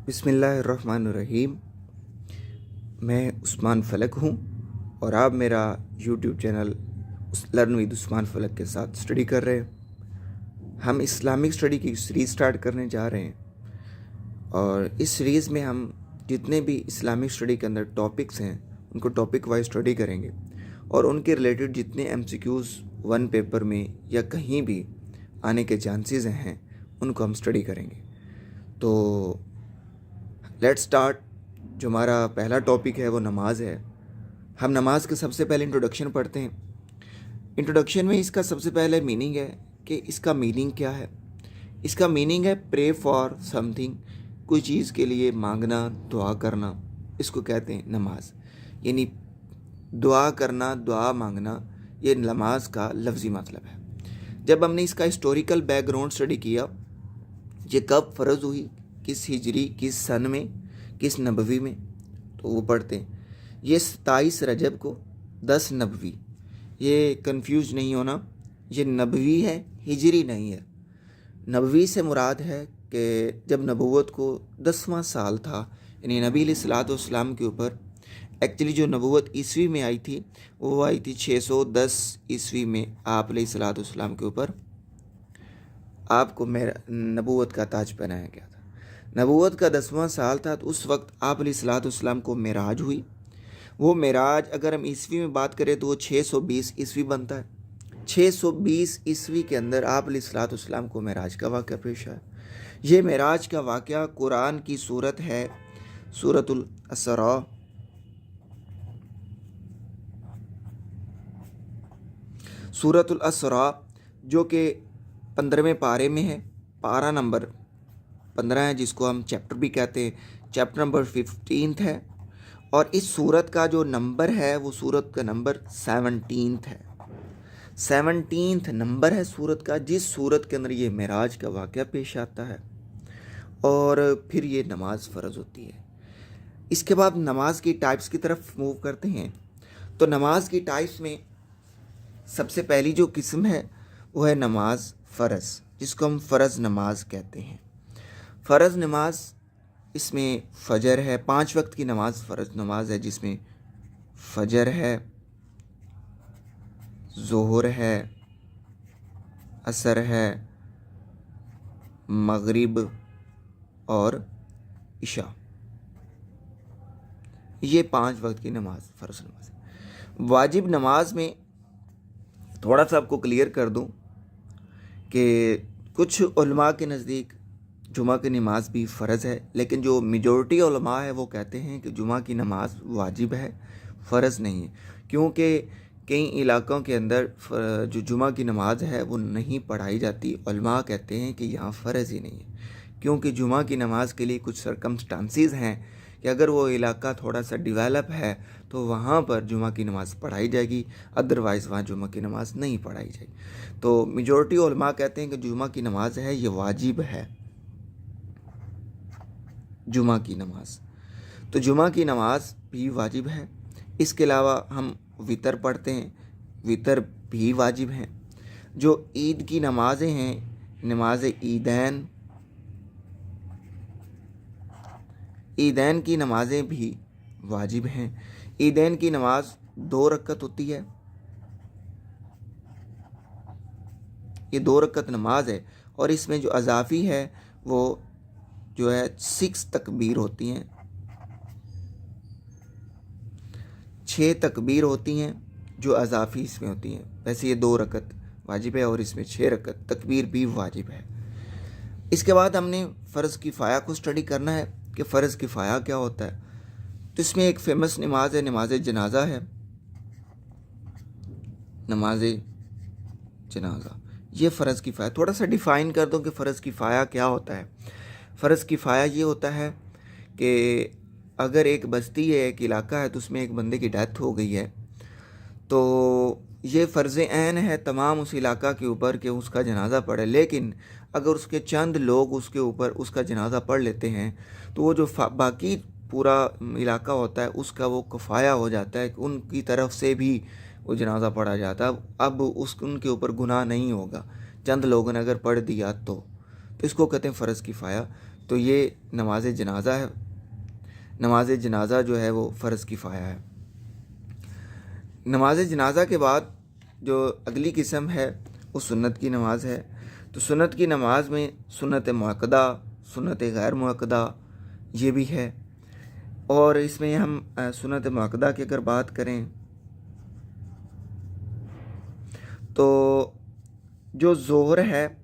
बिस्मिल्लाहिर्रहमानिर्रहीम। मैं उस्मान फ़लक हूँ और आप मेरा YouTube channel learn with Usman Falak के साथ स्टडी कर रहे हैं। हम इस्लामिक स्टडी की सीरीज़ स्टार्ट करने जा रहे हैं और इस सीरीज़ में हम जितने भी इस्लामिक स्टडी के अंदर टॉपिक्स हैं उनको टॉपिक वाइज स्टडी करेंगे और उनके रिलेटेड जितने एमसीक्यूज़ वन पेपर में या कहीं भी आने के चांसेस हैं उनको हम स्टडी करेंगे। तो लेट्स स्टार्ट। जो हमारा पहला टॉपिक है वो नमाज है। हम नमाज के सबसे पहले इंट्रोडक्शन पढ़ते हैं। इंट्रोडक्शन में इसका सबसे पहले मीनिंग है कि इसका मीनिंग क्या है। इसका मीनिंग है प्रे फॉर समथिंग, कोई चीज़ के लिए मांगना, दुआ करना, इसको कहते हैं नमाज। यानी दुआ करना, दुआ मांगना, ये नमाज का लफ्ज़ी मतलब है। जब हमने इसका हिस्टोरिकल बैकग्राउंड स्टडी किया, ये कब फ़र्ज़ हुई, किस हिजरी, किस सन में, किस नबवी में, तो वो पढ़ते हैं। ये 27 रजब को 10 नबवी, ये कंफ्यूज नहीं होना, ये नबवी है, हिजरी नहीं है। नबवी से मुराद है कि जब नबूवत को 10वां साल था, यानी नबी अलैहिस्सलाम के ऊपर एक्चुअली जो नबूवत ईस्वी में आई थी वो आई थी 610 ईस्वी में। आप अलैहिस्सलाम के ऊपर आपको मेरा नबूवत का ताज पहनाया गया था। नबूवत का 10वां साल था, तो उस वक्त आप अलैहिस्सलाम को मेराज हुई। वो मेराज अगर हम ईस्वी में बात करें तो वो 620 ईस्वी बनता है। 620 ईस्वी के अंदर आप अलैहिस्सलाम को मेराज का वाक़या पेश आया। ये मेराज का वाक़या कुरान की सूरत है सूरतुल असरा। सूरतुल असरा जो कि 15वें पारे में है। पारा नंबर 15 है, जिसको हम चैप्टर भी कहते हैं। चैप्टर नंबर 15 है और इस सूरत का जो नंबर है वो सूरत का नंबर 17 है। 17 नंबर है सूरत का, जिस सूरत के अंदर ये मेराज का वाक़या पेश आता है और फिर ये नमाज फ़र्ज़ होती है। इसके बाद नमाज की टाइप्स की तरफ मूव करते हैं। तो नमाज की टाइप्स में सबसे पहली जो किस्म है वो है नमाज फ़र्ज़, जिसको हम फ़र्ज़ नमाज कहते हैं। फ़र्ज़ नमाज इसमें फ़जर है, 5 वक्त की नमाज फ़र्ज़ नमाज है, जिसमें फ़जर है, ज़ोहर है, असर है, मगरिब और इशा। ये 5 वक्त की नमाज फ़र्ज़ नमाज है। वाजिब नमाज में थोड़ा सा आपको क्लियर कर दूं कि कुछ उलमा के नज़दीक जुमा की नमाज भी फ़र्ज़ है, लेकिन जो मेजॉरिटी उलमा है वो कहते हैं कि जुमा की नमाज वाजिब है, फ़र्ज़ नहीं है। क्योंकि कई इलाक़ों के अंदर जो जुमा की नमाज है वो नहीं पढ़ाई जाती। उलमा कहते हैं कि यहाँ फ़र्ज़ ही नहीं है, क्योंकि जुमा की नमाज के लिए कुछ सरकमस्टांसिस हैं कि अगर वो इलाका थोड़ा सा डेवलप है तो वहाँ पर जुमा की नमाज़ पढ़ाई जाएगी, अदरवाइज़ वहाँ जुमा की नमाज़ नहीं पढ़ाई जाएगी। तो मेजॉरिटी उलमा कहते हैं कि जुमा की नमाज है ये वाजिब है, जुमा की नमाज। तो जुमा की नमाज भी वाजिब है। इसके अलावा हम वितर पढ़ते हैं, वितर भी वाजिब हैं। जो ईद की नमाज़ें हैं, नमाज ईदैन, ईदैन की नमाज़ें भी वाजिब हैं। ईदैन की नमाज 2 रकत होती है। ये 2 रकत नमाज है और इसमें जो अज़ाफ़ी है वो जो है 6 तकबीर होती हैं, 6 तकबीर होती हैं जो अज़ाफ़ी इसमें होती हैं। वैसे ये 2 रकत वाजिब है और इसमें 6 रकत तकबीर भी वाजिब है। इसके बाद हमने फ़र्ज़ किफ़ाया को स्टडी करना है कि फ़र्ज़ किफ़ाया क्या होता है। तो इसमें एक फ़ेमस नमाज है, नमाज जनाजा है। नमाज जनाजा ये फ़र्ज़ किफ़ाया। थोड़ा सा डिफ़ाइन कर दूं कि फ़र्ज़ किफ़ाया क्या होता है। फ़र्ज़ किफ़ाया ये होता है कि अगर एक बस्ती है, एक इलाका है, तो उसमें एक बंदे की डेथ हो गई है, तो ये फ़र्ज़ ऐन है तमाम उस इलाका के ऊपर कि उसका जनाजा पढ़े। लेकिन अगर उसके चंद लोग उसके ऊपर उसका जनाजा पढ़ लेते हैं तो वो जो बाकी पूरा इलाका होता है उसका वो कफ़ाया हो जाता है, उनकी तरफ से भी वो जनाजा पढ़ा जाता है। अब उनके ऊपर गुनाह नहीं होगा, चंद लोगों ने अगर पढ़ दिया तो इसको कहते हैं फ़र्ज़ किफ़ाया। तो ये नमाज जनाज़ा है। नमाज जनाज़ा जो है वो फ़र्ज़ किफ़ाया है। नमाज जनाज़ा के बाद जो अगली किस्म है वो सुन्नत की नमाज है। तो सुन्नत की नमाज में सुन्नत मुअक्कदा, सुन्नत गैर मुअक्कदा ये भी है। और इसमें हम सुन्नत मुअक्कदा की अगर बात करें तो जो ज़ोहर है,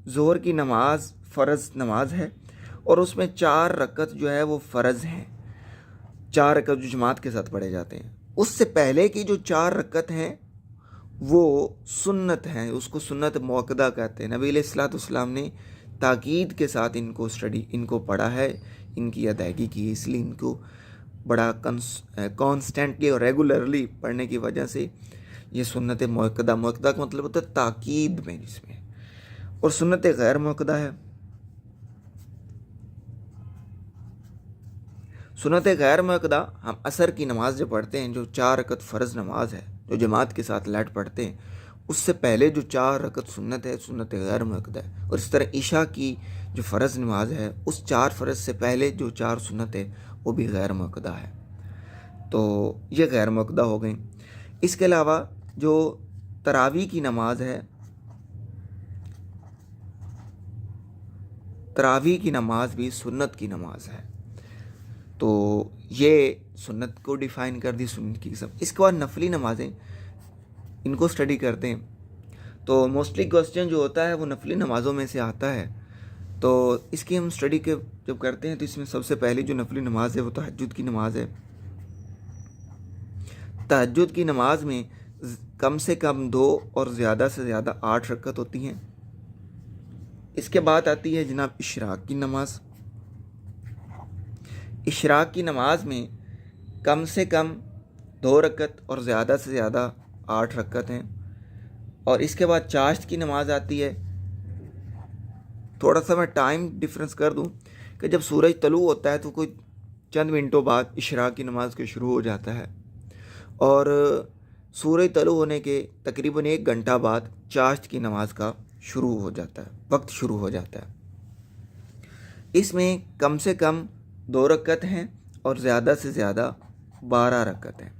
ज़ोहर की नमाज फ़र्ज़ नमाज है और उसमें 4 रकत जो है वो फ़र्ज़ हैं। 4 रकत जो जमात के साथ पढ़े जाते हैं। उससे पहले की जो 4 रकत हैं वो सुन्नत हैं, उसको सुन्नत मुअक्कदा कहते हैं। नबी अलैहिस्सलाम ने ताकीद के साथ इनको पढ़ा है, इनकी अदायगी की, इसलिए इनको बड़ा कॉन्स्टेंटली और रेगुलरली पढ़ने की वजह से ये सुन्नत मुअक्कदा का मतलब होता है ताकीद में जिसमें। और सुन्नत गैर मुअक्कदा है। सुन्नत गैर मुअक्कदा हम असर की नमाज जब पढ़ते हैं, जो 4 रकत फ़र्ज़ नमाज है जो जमात के साथ लैट पढ़ते हैं, उससे पहले जो 4 रकत सुन्नत है, सुन्नत गैर मुअक्कदा है। और इस तरह इशा की जो फ़र्ज़ नमाज है, उस 4 फ़र्ज़ से पहले जो 4 सुन्नत है वो भी गैर मुअक्कदा है। तो ये गैर मुअक्कदा हो गई। इसके अलावा जो तरावी की नमाज है, तरावी की नमाज भी सुन्नत की नमाज है। तो ये सुन्नत को डिफ़ाइन कर दी, सुन्नत की किस्म। इसके बाद नफली नमाज़ें, इनको स्टडी करते हैं। तो मोस्टली क्वेश्चन जो होता है वो नफली नमाज़ों में से आता है। तो इसकी हम स्टडी के जब करते हैं तो इसमें सबसे पहले जो नफली नमाज है वो तहज्जुद की नमाज है। तहज्जुद की नमाज में कम से कम 2 और ज़्यादा से ज़्यादा 8 रकत होती हैं। इसके बाद आती है जनाब इशराक की नमाज। इशराक की नमाज में कम से कम 2 रकत और ज़्यादा से ज़्यादा 8 रकत हैं। और इसके बाद चाश्त की नमाज आती है। थोड़ा सा मैं टाइम डिफरेंस कर दूं कि जब सूरज तलू होता है तो कोई चंद मिनटों बाद इशराक की नमाज के शुरू हो जाता है और सूरज तलू होने के तकरीबन 1 घंटा बाद चाश्त की नमाज का शुरू हो जाता है, वक्त शुरू हो जाता है। इसमें कम से कम 2 रकत हैं और ज़्यादा से ज़्यादा 12 रकत हैं।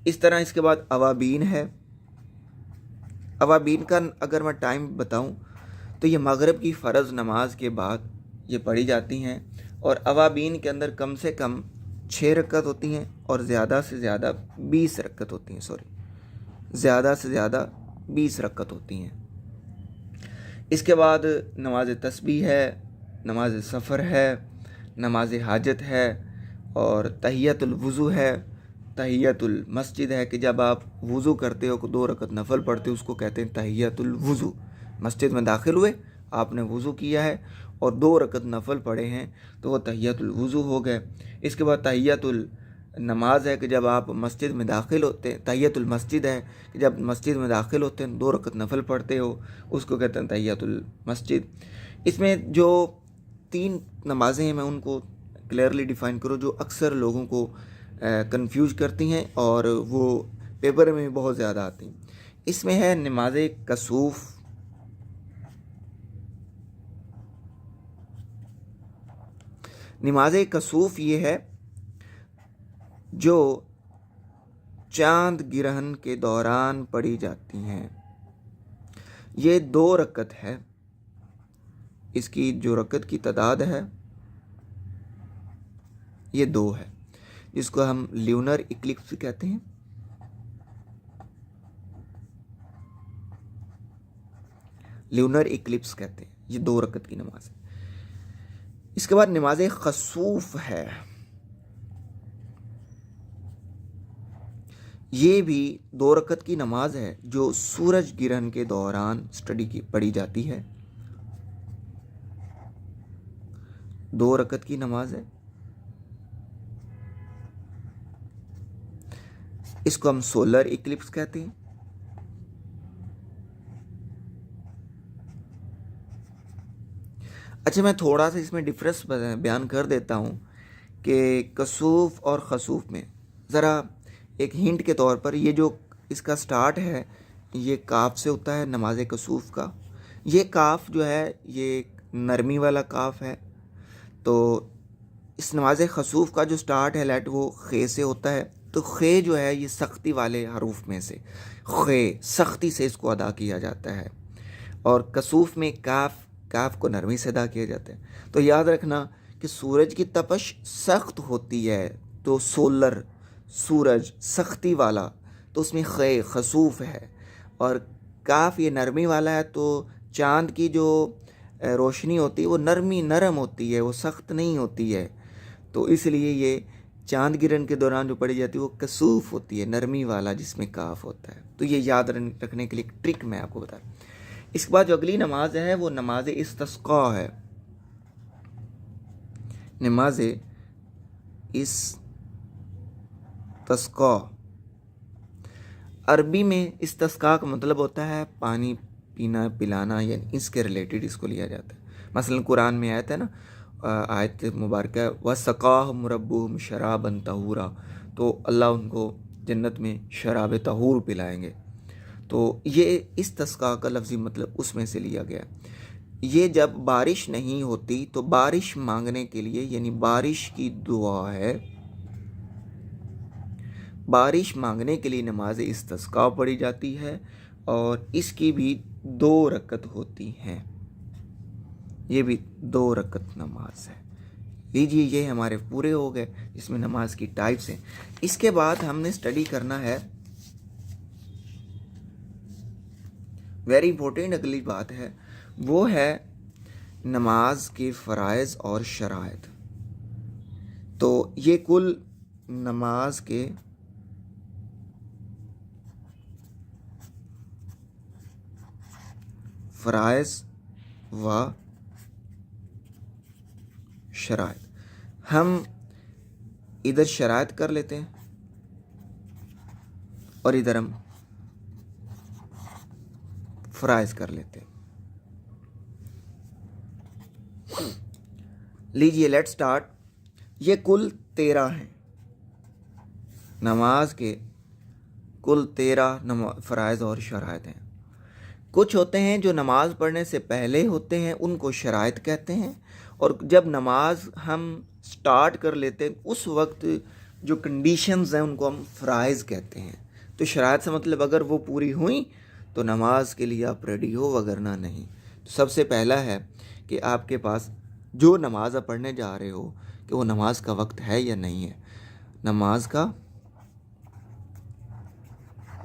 इस तरह इसके बाद अवाबीन है। अवाबीन का अगर मैं टाइम बताऊं तो ये मगरिब की फ़र्ज़ नमाज के बाद ये पढ़ी जाती हैं और अवाबीन के अंदर कम से कम 6 रकत होती हैं और ज़्यादा से ज़्यादा 20 रकत होती हैं। ज़्यादा से ज़्यादा 20 रकत होती हैं। इसके बाद नमाज तस्बीह है, नमाज सफ़र है, नमाज हाजत है और तहियतुल वुज़ू है, तहियतुल मस्जिद है कि जब आप वुज़ू करते हो 2 रकत नफल पढ़ते हो, उसको कहते हैं तहियतुल वुज़ू। मस्जिद में दाखिल हुए, आपने वुज़ू किया है और 2 रकत नफल पढ़े हैं तो वो तहियतुल वुज़ू हो गए। इसके बाद तहियतुल नमाज है कि जब आप मस्जिद में दाखिल होते हैं, तहियतुल मस्जिद है कि जब मस्जिद में दाखिल होते हैं 2 रकत नफल पढ़ते हो, उसको कहते हैं तहियतुल मस्जिद। इसमें जो 3 नमाज़ें हैं मैं उनको क्लियरली डिफ़ाइन करूँ जो अक्सर लोगों को कंफ्यूज करती हैं और वो पेपर में भी बहुत ज़्यादा आती हैं। इसमें है नमाज कसूफ़, नमाज कसूफ़ ये है जो चांद गिरहन के दौरान पढ़ी जाती हैं। ये 2 रकत है। इसकी जो रकत की तादाद है ये 2 है, जिसको हम ल्यूनर इक्लिप्स कहते हैं। ल्यूनर इक्लिप्स कहते हैं। ये 2 रकत की नमाज है। इसके बाद नमाज खसूफ है। ये भी 2 रकत की नमाज है जो सूरज गिरहन के दौरान पढ़ी जाती है। 2 रकत की नमाज है। इसको हम सोलर इक्लिप्स कहते हैं। अच्छा, मैं थोड़ा सा इसमें डिफरेंस बयान कर देता हूँ कि कसूफ और खसूफ में ज़रा एक हिंट के तौर पर, ये जो इसका स्टार्ट है ये काफ से होता है नमाज कसूफ का। ये काफ जो है ये नरमी वाला काफ है तो इस नमाज खसूफ का जो स्टार्ट है लेट वो खे से होता है। तो खे जो है ये सख्ती वाले हरूफ में से, खे सख्ती से इसको अदा किया जाता है। और कसूफ में काफ को नरमी से अदा किया जाता है। तो याद रखना कि सूरज की तपश सख्त होती है, तो सोलर सूरज सख्ती वाला, तो उसमें खे खसूफ है। और काफ ये नरमी वाला है, तो चाँद की जो रोशनी होती है वो नरम होती है, वो सख्त नहीं होती है। तो इसलिए ये चाँद गिरन के दौरान जो पढ़ी जाती है वो कसूफ होती है, नरमी वाला जिसमें काफ होता है। तो ये याद रखने के लिए एक ट्रिक मैं आपको बता रहा हूँ। इसके बाद जो अगली नमाज है वो नमाज इस्तिस्का है। नमाज इस्तिस्का अरबी में इस्तिस्का का मतलब होता है पानी पीना पिलाना, यानी इसके रिलेटेड इसको लिया जाता है। मसलन कुरान में आयत है ना, आयत मुबारक वसक़ाहुम रब्बुहुम शराबन तहूरा, तो अल्लाह उनको जन्नत में शराब तहूर पिलाएंगे। तो ये इस्तिस्का का लफ्ज़ी मतलब उसमें से लिया गया। ये जब बारिश नहीं होती तो बारिश मांगने के लिए, यानी बारिश की दुआ है, बारिश मांगने के लिए नमाज इस्तिस्का पढ़ी जाती है। और इसकी भी 2 रकत होती हैं, ये भी 2 रकत नमाज है। लीजिए ये हमारे पूरे हो गए, इसमें नमाज की टाइप्स हैं। इसके बाद हमने स्टडी करना है, वेरी इंपॉर्टेंट अगली बात है, वो है नमाज के फ़राइज़ और शराइत। तो ये कुल नमाज के फ़राइज़ व शराइत, हम इधर शराइत कर लेते हैं और इधर हम फ़राइज़ कर लेते हैं। लीजिए लेट्स स्टार्ट। ये कुल 13 हैं, नमाज के कुल 13 फ़राइज़ और शराइत हैं। कुछ होते हैं जो नमाज पढ़ने से पहले होते हैं, उनको शराइत कहते हैं। और जब नमाज हम स्टार्ट कर लेते हैं उस वक्त जो कंडीशंस हैं उनको हम फ़राइज़ कहते हैं। तो शराइत से मतलब अगर वो पूरी हुई तो नमाज के लिए आप रेडी हो, वगरना नहीं। तो सबसे पहला है कि आपके पास जो नमाज आप पढ़ने जा रहे हो कि वो नमाज का वक्त है या नहीं है। नमाज का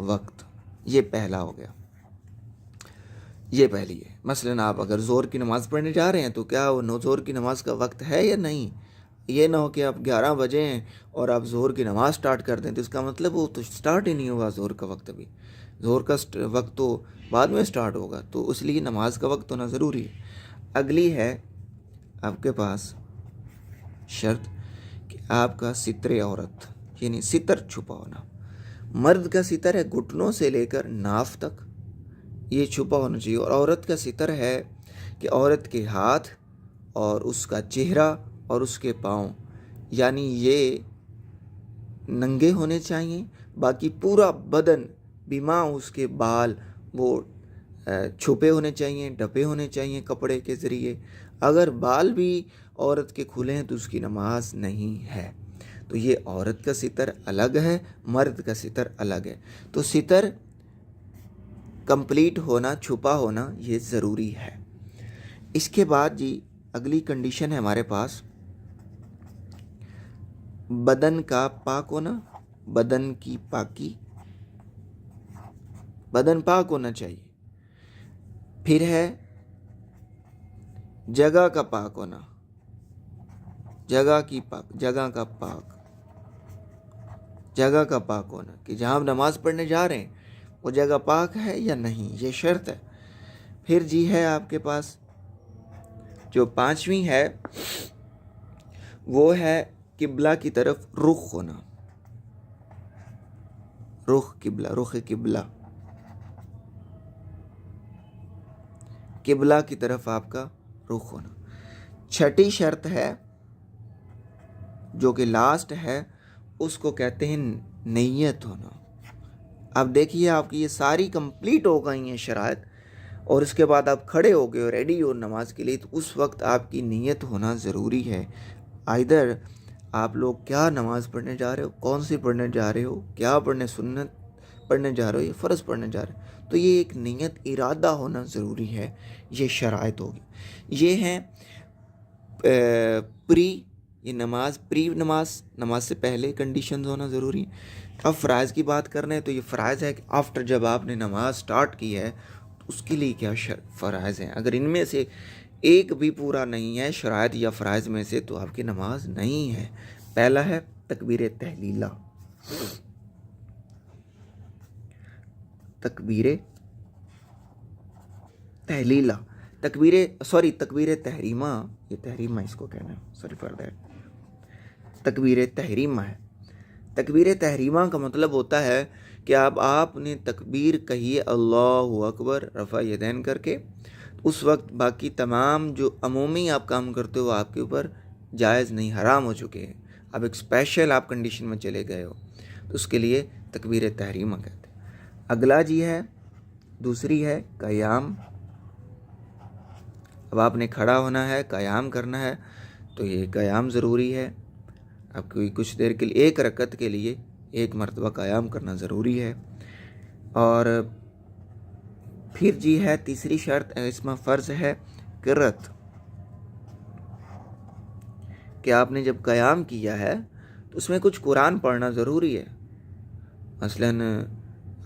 वक्त, ये पहला हो गया, ये पहली है। मसलन आप अगर ज़ोर की नमाज़ पढ़ने जा रहे हैं तो क्या वो ज़ोर की नमाज़ का वक्त है या नहीं। ये ना हो कि आप 11 बजे हैं और आप ज़ोर की नमाज़ स्टार्ट कर दें, तो इसका मतलब वो तो स्टार्ट ही नहीं होगा ज़ोर का वक्त। अभी ज़ोर का वक्त तो बाद में स्टार्ट होगा, तो इसलिए नमाज का वक्त होना ज़रूरी है। अगली है आपके पास शर्त कि आपका सितर औरत, यानी सितर छुपा होना। मर्द का सितर है घुटनों से लेकर नाफ तक, ये छुपा होना चाहिए। और औरत का सितर है कि औरत के हाथ और उसका चेहरा और उसके पाँव, यानी ये नंगे होने चाहिए। बाकी पूरा बदन बिमा उसके बाल वो छुपे होने चाहिए, ढपे होने चाहिए कपड़े के ज़रिए। अगर बाल भी औरत के खुले हैं तो उसकी नमाज नहीं है। तो ये औरत का सितर अलग है, मर्द का सितर अलग है। तो सितर कंप्लीट होना, छुपा होना, ये ज़रूरी है। इसके बाद जी अगली कंडीशन है हमारे पास बदन का पाक होना, बदन की पाकी, बदन पाक होना चाहिए। फिर है जगह का पाक होना, जगह का पाक होना कि जहाँ हम नमाज पढ़ने जा रहे हैं वो जगह पाक है या नहीं, ये शर्त है। फिर जी है आपके पास जो 5वीं है वो है किबला की तरफ रुख होना, रुख किबला, किबला की तरफ आपका रुख होना। 6ठी शर्त है जो कि लास्ट है, उसको कहते हैं नियत होना। अब देखिए आपकी ये सारी कंप्लीट हो गई हैं शराइत, और उसके बाद आप खड़े हो गए हो, रेडी हो नमाज के लिए, तो उस वक्त आपकी नीयत होना ज़रूरी है। आइदर आप लोग क्या नमाज़ पढ़ने जा रहे हो, कौन सी पढ़ने जा रहे हो, क्या पढ़ने, सुन्नत पढ़ने जा रहे हो या फ़र्ज़ पढ़ने जा रहे हो, तो ये एक नीयत, इरादा होना ज़रूरी है। ये शराइत होगी। ये हैं प्री, ये नमाज, प्री नमाज से पहले कंडीशंस होना ज़रूरी है। अब फ़राइज़ की बात कर रहे हैं, तो ये फ़राइज़ है कि आफ्टर जब आपने नमाज स्टार्ट की है तो उसके लिए क्या फ़राइज़ हैं। अगर इनमें से एक भी पूरा नहीं है शराइत या फ़राइज़ में से, तो आपकी नमाज नहीं है। पहला है तकबीर तहलीला। तकबीर तहलीला, तकबीर तहरीमा, ये तहरीमा इसको कहना है, सॉरी फॉर दैट, तकबीर तहरीमा है। तकबीर तहरीमा का मतलब होता है कि अब आपने तकबीर कही अल्लाहु अकबर रफ़ा यदैन करके, उस वक्त बाकी तमाम जो अमूमी आप काम करते हो आपके ऊपर जायज़ नहीं, हराम हो चुके हैं। अब एक स्पेशल आप कंडीशन में चले गए हो, तो उसके लिए तकबीर तहरीमा कहते हैं। अगला जी है, दूसरी है क़याम। अब आपने खड़ा होना है, क़याम करना है, तो ये क़याम ज़रूरी है। आपको कुछ देर के लिए, एक रकत के लिए एक मरतबा क़याम करना ज़रूरी है। और फिर जी है तीसरी शर्त, इसमें फ़र्ज़ है क़िरात, कि आपने जब क़याम किया है तो उसमें कुछ कुरान पढ़ना ज़रूरी है। मसलन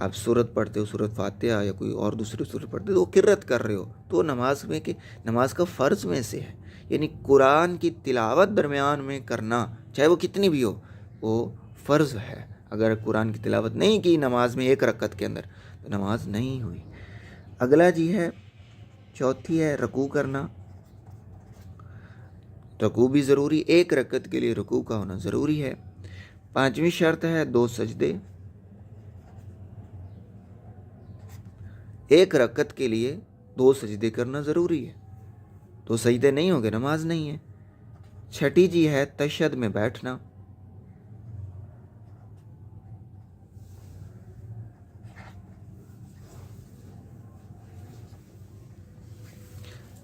आप सूरत पढ़ते हो, सूरत फातिहा या कोई और दूसरी सूरत पढ़ते हो, तो वो क़िरात कर रहे हो, तो नमाज में कि नमाज का फ़र्ज़ में से है। यानी कुरान की तिलावत दरमियान में करना, चाहे वो कितनी भी हो, वो फ़र्ज़ है। अगर कुरान की तिलावत नहीं की नमाज में एक रकत के अंदर, तो नमाज नहीं हुई। अगला जी है, चौथी है रुकू करना। रुकू भी ज़रूरी, एक रकत के लिए रुकू का होना ज़रूरी है। पांचवी शर्त है 2 सजदे। एक रकत के लिए 2 सजदे करना ज़रूरी है, 2 सजदे नहीं होंगे नमाज नहीं है। छठी जी है तशहद में बैठना।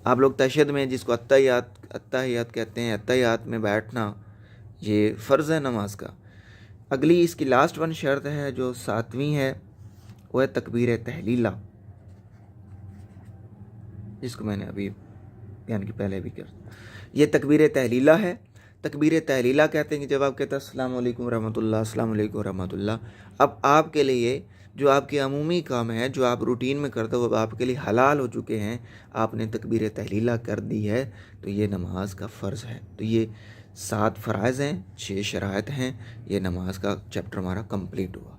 आप लोग तशहद में, जिसको अत्तहियात कहते हैं, अत्तहियात में बैठना, ये फ़र्ज़ है नमाज का। अगली इसकी लास्ट वन शर्त है जो 7वीं है, वो है तकबीर तहलीला, जिसको मैंने अभी बयान की पहले भी कर। ये तकबीर तहलीला है। तकबीर तहलीला कहते हैं कि जब आप कहते हैं अस्सलामु अलैकुम रहमतुल्लाह, अस्सलामु अलैकुम रहमतुल्लाह, अब आपके लिए जो आपके अमूमी काम है, जो आप रूटीन में करते हो, अब आपके लिए हलाल हो चुके हैं, आपने तकबीर तहलीला कर दी है, तो ये नमाज का फ़र्ज़ है। तो ये 7 फ़राइज़ हैं, 6 शराइत हैं। ये नमाज का चैप्टर हमारा कंप्लीट हुआ।